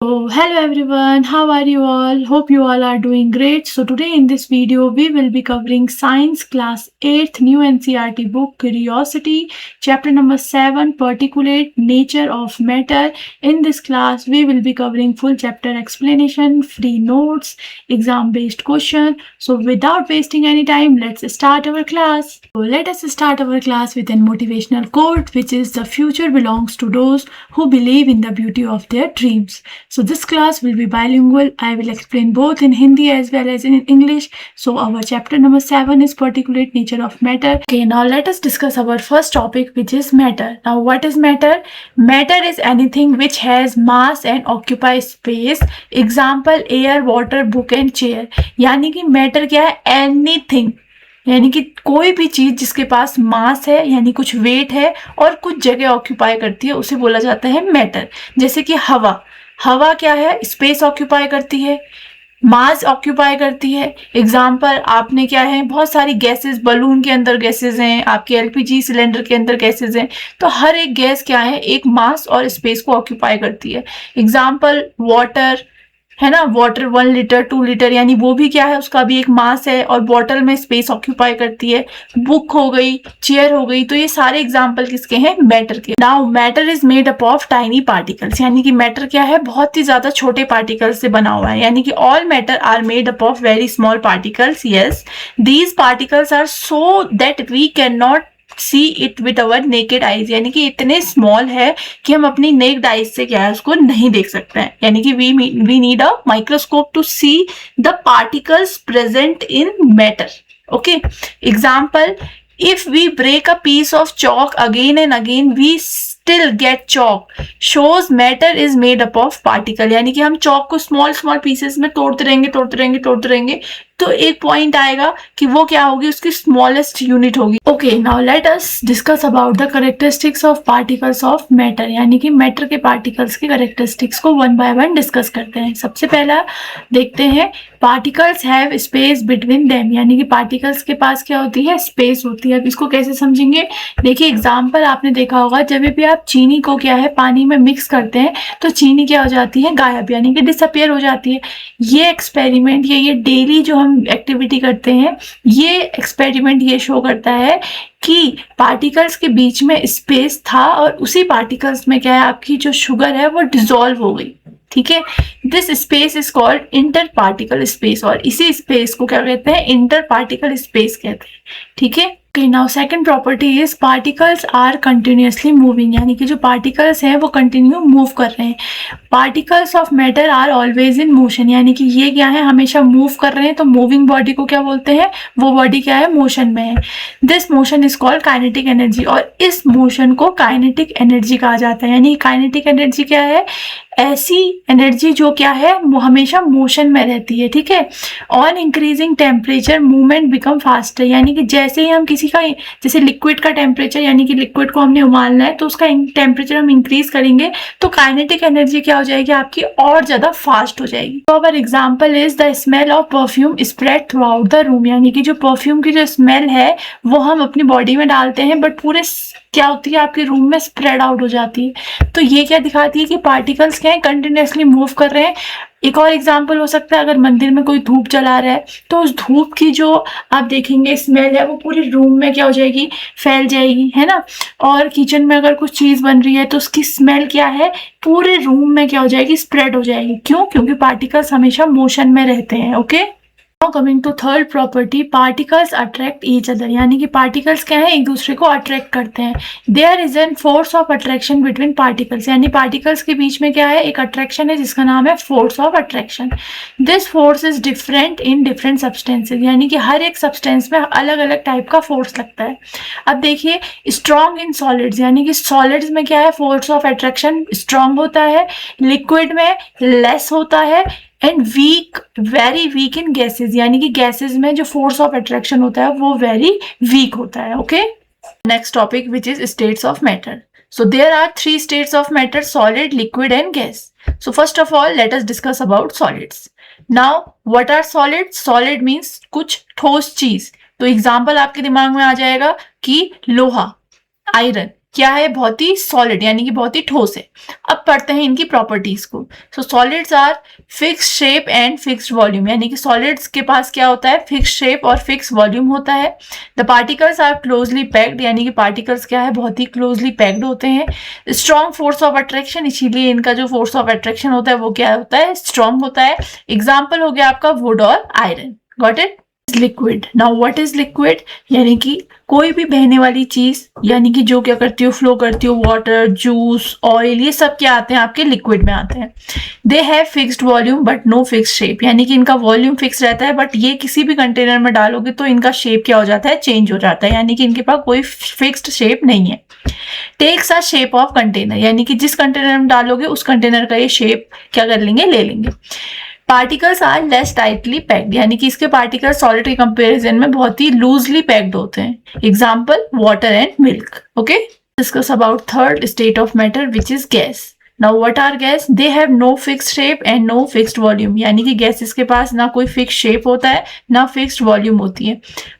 So hello everyone, how are you all? Hope you all are doing great. So today in this video we will be covering Science Class 8th New NCERT book Curiosity, chapter number 7 Particulate Nature of Matter. In this class we will be covering full chapter explanation, free notes, exam based question. So without wasting any time, let's start our class. So let us start our class with a motivational quote, which is the future belongs to those who believe in the beauty of their dreams. So this class will be bilingual. I will explain both in Hindi as well as in English. So our chapter number 7 is particulate nature of matter. Okay, now let us discuss our first topic, which is matter. Now what is matter? Matter is anything which has mass and occupies space. Example, air, water, book and chair. यानी कि matter क्या है? Anything. यानी कि कोई भी चीज जिसके पास मास है यानी कुछ वेट है और कुछ जगह ऑक्यूपाई करती है उसे बोला जाता है मैटर। जैसे कि हवा, हवा क्या है? स्पेस ऑक्यूपाई करती है, मास ऑक्यूपाई करती है। एग्जाम्पल आपने क्या है, बहुत सारी गैसेस, बलून के अंदर गैसेस हैं, आपके एलपीजी सिलेंडर के अंदर गैसेस हैं, तो हर एक गैस क्या है, एक मास और स्पेस को ऑक्यूपाई करती है। एग्जाम्पल वाटर है ना, वाटर 1 लीटर 2 लीटर, यानी वो भी क्या है, उसका भी एक मास है और बॉटल में स्पेस ऑक्यूपाई करती है। बुक हो गई, चेयर हो गई, तो ये सारे एग्जाम्पल किसके हैं? मैटर के। Now matter is made up of tiny particles, यानी कि मैटर क्या है, बहुत ही ज्यादा छोटे पार्टिकल्स से बना हुआ है। यानी कि all matter are made up of very small particles. Yes, these particles are so that we can not see it with our naked eyes, यानी कि इतने स्मॉल है कि हम अपनी नेक्ड आईज से क्या है, उसको नहीं देख सकते हैं। यानी कि we need a microscope to see the particles present in matter. Okay, example, if we break a piece of chalk again and again we still get chalk, shows matter is made up of particle। यानी कि हम चौक को small small pieces में तोड़ते रहेंगे तो एक point आएगा कि वो क्या होगी, उसकी स्मॉलेस्ट यूनिट होगी। Okay, now let us discuss about the characteristics of particles of matter, यानी कि मैटर के पार्टिकल्स के कैरेक्टरिस्टिक्स को वन बाय वन डिस्कस करते हैं। सबसे पहला देखते हैं, particles have space between them, यानी कि पार्टिकल्स के पास क्या होती है, स्पेस होती है। अब इसको कैसे समझेंगे? देखिए एग्जाम्पल आपने देखा होगा, जब भी आप चीनी को क्या है, पानी में मिक्स करते हैं तो चीनी क्या हो जाती है, गायब, यानी कि डिसअपियर हो जाती है। ये एक्सपेरिमेंट या ये डेली जो हम एक्टिविटी करते हैं, ये एक्सपेरिमेंट ये शो करता है कि पार्टिकल्स के बीच में स्पेस था और उसी पार्टिकल्स में क्या है, आपकी जो शुगर है वो डिसॉल्व हो गई। ठीक है, this space is called inter particle space, और इसी स्पेस को क्या कहते हैं, इंटर पार्टिकल स्पेस कहते हैं। ठीक है, now second property is particles are continuously moving, यानी कि जो पार्टिकल्स हैं वो कंटिन्यू मूव कर रहे हैं। Particles of matter are always in motion, यानी कि ये क्या है, हमेशा मूव कर रहे हैं, तो मूविंग बॉडी को क्या बोलते हैं, वो बॉडी क्या है, मोशन में है। This motion is called kinetic energy, और इस मोशन को काइनेटिक एनर्जी कहा जाता है। यानी काइनेटिक एनर्जी क्या है, ऐसी एनर्जी जो क्या है, वो हमेशा मोशन में रहती है। ठीक है, on increasing temperature movement become faster, यानी कि जैसे ही हम किसी का, जैसे लिक्विड का टेम्परेचर, यानी कि लिक्विड को हमने उबालना है तो उसका टेम्परेचर हम इंक्रीज करेंगे तो काइनेटिक एनर्जी क्या हो जाएगी, आपकी और ज्यादा फास्ट हो जाएगी। तो अवर example is the smell of perfume spread through out the room, यानी कि जो परफ्यूम की जो स्मेल है वो हम अपनी बॉडी में डालते हैं, बट पूरे क्या होती है, आपके रूम में स्प्रेड आउट हो जाती है। तो ये क्या दिखाती है कि पार्टिकल्स क्या है, कंटिन्यूअसली मूव कर रहे हैं। एक और एग्जाम्पल हो सकता है, अगर मंदिर में कोई धूप जला रहा है तो उस धूप की जो आप देखेंगे स्मेल है वो पूरे रूम में क्या हो जाएगी, फैल जाएगी, है ना। और किचन में अगर कुछ चीज बन रही है तो उसकी स्मेल क्या है, पूरे रूम में क्या हो जाएगी, स्प्रेड हो जाएगी। क्यों? क्योंकि पार्टिकल्स हमेशा मोशन में रहते हैं। Okay, now coming to third property, particles attract each other, यानी कि पार्टिकल्स क्या है, एक दूसरे को अट्रैक्ट करते हैं। There is an force of attraction between particles, यानी पार्टिकल्स के बीच में क्या है, एक अट्रैक्शन है जिसका नाम है force of attraction. This force is different in different substances, यानी कि हर एक सब्सटेंस में अलग अलग टाइप का फोर्स लगता है। अब देखिए, स्ट्रॉन्ग इन सॉलिड्स, यानी कि सॉलिड्स में क्या है, फोर्स ऑफ अट्रैक्शन स्ट्रॉन्ग होता है, लिक्विड में लेस होता है, and weak, very weak in gases, यानी कि गैसेज में जो फोर्स ऑफ अट्रैक्शन होता है वो वेरी वीक होता है। Okay, next topic which is states of matter. So there are 3 states of matter: solid, liquid and gas. So first of all, let us discuss about solids. Now, what are solids? Solid means कुछ ठोस चीज। तो example आपके दिमाग में आ जाएगा कि लोहा, आयरन, क्या है, बहुत ही सॉलिड यानी कि बहुत ही ठोस है। अब पढ़ते हैं इनकी प्रॉपर्टीज को। So solids are fixed shape and fixed volume, यानी कि सॉलिड्स के पास क्या होता है, फिक्स्ड शेप और फिक्स्ड वॉल्यूम होता है। The particles are closely packed, यानी कि पार्टिकल्स क्या है, बहुत ही क्लोजली पैक्ड होते हैं। स्ट्रॉन्ग फोर्स ऑफ अट्रैक्शन, इसीलिए इनका जो फोर्स ऑफ अट्रैक्शन होता है वो क्या होता है, स्ट्रॉन्ग होता है। एग्जाम्पल हो गया आपका वुड और iron. Got it. Liquid. Now what is liquid, यानी कि कोई भी बहने वाली चीज, यानी कि जो क्या करती हो, फ्लो करती हो, वाटर, जूस, ऑयल, ये सब क्या आते हैं आपके लिक्विड में आते हैं। They have fixed volume but no fixed shape, यानी कि इनका वॉल्यूम फिक्स रहता है, बट ये किसी भी कंटेनर में डालोगे तो इनका शेप क्या हो जाता है, चेंज हो जाता है, यानी कि इनके पास कोई फिक्स्ड शेप नहीं है। Takes a shape of container, यानी कि जिस कंटेनर में डालोगे उस कंटेनर का ये शेप क्या कर लेंगे, ले लेंगे। Particles are less tightly packed, यानी कि इसके पार्टिकल सॉलिड के कंपैरिजन में बहुत ही लूजली पैक्ड होते हैं। Example water and milk. Okay, discuss about third state of matter which is gas. Now what are gas, they have no fixed shape and no fixed volume, यानी कि gases के पास ना कोई fix shape होता है ना फिक्स्ड वॉल्यूम होती है।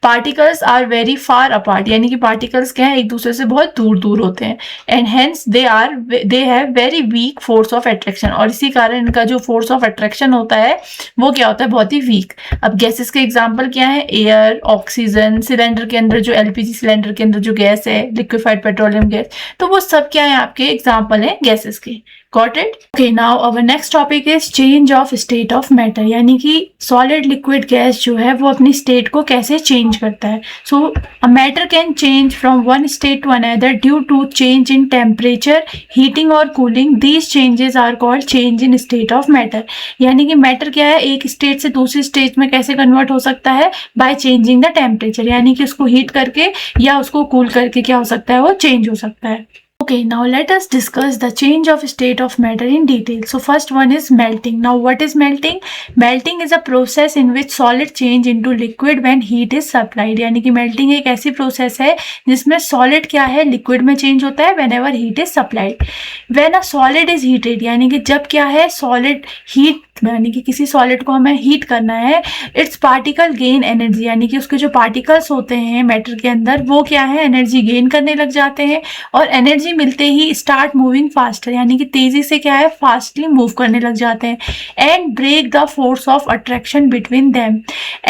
Particles are very far apart, यानी कि पार्टिकल्स क्या है, एक दूसरे से बहुत दूर दूर होते हैं। And hence they have very weak force of attraction, और इसी कारण इनका जो फोर्स ऑफ अट्रैक्शन होता है वो क्या होता है, बहुत ही वीक। अब गैसेस के एग्जाम्पल क्या है, एयर, ऑक्सीजन, सिलेंडर के अंदर जो एलपीजी सिलेंडर के अंदर जो गैस है, लिक्विफाइड पेट्रोलियम गैस, तो वो सब क्या है आपके एग्जाम्पल है गैसेस के। Got it? Okay, now our next topic is change of state of matter, यानी कि solid liquid gas जो है वो अपनी state को कैसे change करता है। So a matter can change from one state to another due to change in temperature, heating or cooling. These changes are called change in state of matter, यानी कि matter क्या है, एक state से दूसरी state में कैसे convert हो सकता है, by changing the temperature, यानी कि उसको heat करके या उसको cool करके क्या हो सकता है, वो change हो सकता है। Okay, now let us discuss the change of state of matter in detail. So first one is melting. Now what is melting? Melting is a process in which solid change into liquid when heat is supplied. यानी कि melting एक ऐसी process है जिसमें solid क्या है, liquid में change होता है whenever heat is supplied. When a solid is heated, यानी कि जब क्या है, solid heat, यानी कि किसी सॉलिड को हमें हीट करना है, इट्स पार्टिकल गेन एनर्जी, यानी कि उसके जो पार्टिकल्स होते हैं मैटर के अंदर वो क्या है, एनर्जी गेन करने लग जाते हैं, और एनर्जी मिलते ही स्टार्ट मूविंग फास्टर, यानी कि तेजी से क्या है, फास्टली मूव करने लग जाते हैं। And break the force of attraction between them.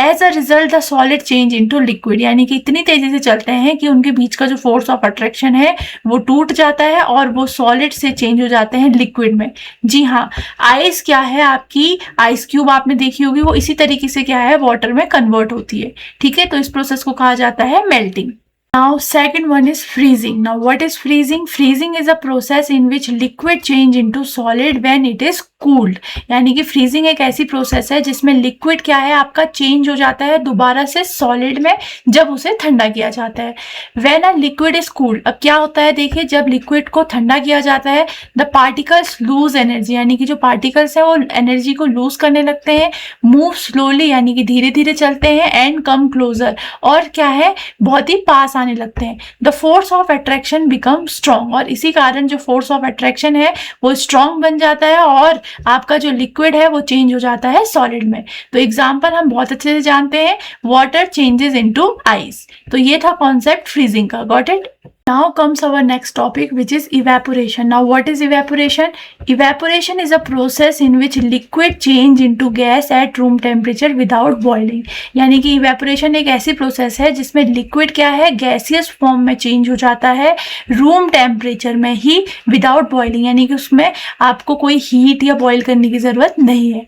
As a result the solid change into liquid, यानी कि इतनी तेजी से चलते हैं कि उनके बीच का जो फोर्स ऑफ अट्रैक्शन है वो टूट जाता है और वो सॉलिड से चेंज हो जाते हैं लिक्विड में। जी हाँ, आइस क्या है आपकी, आइस क्यूब आपने देखी होगी, वो इसी तरीके से क्या है, वाटर में कन्वर्ट होती है। ठीक है, तो इस प्रोसेस को कहा जाता है melting. Now second one is freezing. Now what is freezing? Freezing is a process in which liquid change into solid when it is cooled. यानी कि freezing एक ऐसी प्रोसेस है जिसमें लिक्विड क्या है आपका चेंज हो जाता है दोबारा से सॉलिड में जब उसे ठंडा किया जाता है। When a liquid is cooled, अब क्या होता है देखिए, जब लिक्विड को ठंडा किया जाता है the particles lose energy, यानी कि जो पार्टिकल्स है वो एनर्जी को लूज करने लगते हैं। मूव स्लोली, यानी कि धीरे धीरे चलते हैं। एंड कम क्लोजर, और क्या है, बहुत ही पास आने लगते हैं। The force of attraction become strong, और इसी कारण जो फोर्स ऑफ अट्रैक्शन है वो स्ट्रॉन्ग बन जाता है और आपका जो लिक्विड है वो चेंज हो जाता है सॉलिड में। तो एग्जांपल हम बहुत अच्छे से जानते हैं, वाटर चेंजेस इनटू आइस। तो ये था कॉन्सेप्ट फ्रीजिंग का। Got it? Now comes our next topic, which is evaporation. Now what is evaporation? Evaporation is a process in which liquid change into gas at room temperature without boiling. यानी कि evaporation एक ऐसी process है जिसमें liquid क्या है, gaseous form में change हो जाता है रूम टेम्परेचर में ही, विदाउट बॉइलिंग, यानी कि उसमें आपको कोई हीट या बॉयल करने की जरूरत नहीं है।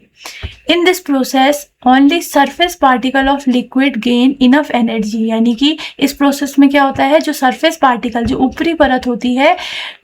In this process only surface particle of liquid gain enough energy, यानी कि इस प्रोसेस में क्या होता है, जो सरफेस पार्टिकल, जो ऊपरी परत होती है,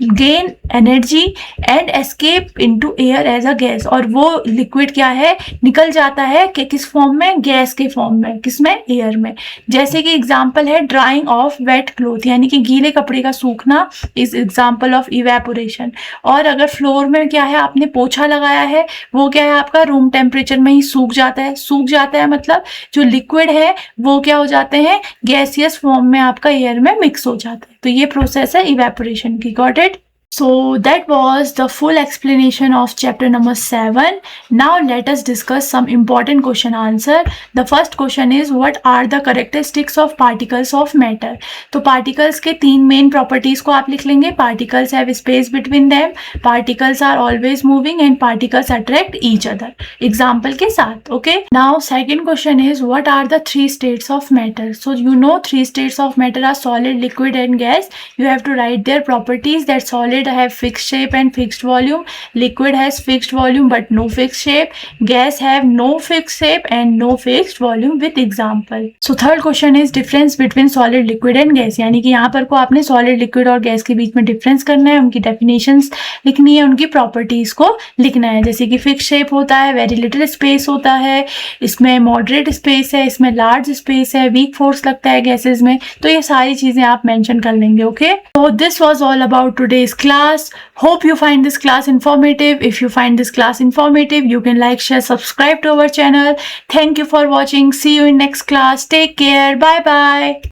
gain energy and escape into air as a gas, और वो लिक्विड क्या है, निकल जाता है कि किस फॉर्म में, गैस के फॉर्म में, किसमें, एयर में। जैसे कि एग्जांपल है ड्राइंग ऑफ वेट क्लोथ, यानी कि गीले कपड़े का सूखना इज एग्जांपल ऑफ इवेपोरेशन। और अगर फ्लोर में क्या है, आपने पोछा लगाया है, वो क्या है आपका रूम टेम्परेचर में ही सूख जाता है। सूख जाता है मतलब जो लिक्विड है वो क्या हो जाते हैं, गैसियस फॉर्म में आपका एयर में मिक्स हो जाता है। तो ये प्रोसेस है इवेपोरेशन की। Got it? So that was the full explanation of chapter number 7. Now let us discuss some important question answer. The first question is, what are the characteristics of particles of matter? तो particles के 3 main properties को आप लिख लेंगे. Particles have space between them, particles are always moving and particles attract each other. Example के साथ. Okay. Now second question is, what are the 3 states of matter? So you know 3 states of matter are solid, liquid and gas. You have to write their properties. That solid have fixed shape and fixed volume, liquid has fixed volume but no fixed shape, gas have no fixed shape and no fixed volume with example. So third question is difference between solid, liquid and gas. यानी कि यहाँ पर को आपने solid, liquid और gas के बीच में difference करना है, उनकी definitions लिखनी है, उनकी properties को लिखना है. जैसे कि fixed shape होता है, very little space होता है, इसमें moderate space है, इसमें large space है, weak force लगता है gases में. तो ये सारी चीजें आप mention कर लेंगे. Okay. So this was all about today's class. Hope you find this class informative. If you find this class informative, you can like, share, subscribe to our channel. Thank you for watching. See you in next class. Take care. Bye bye.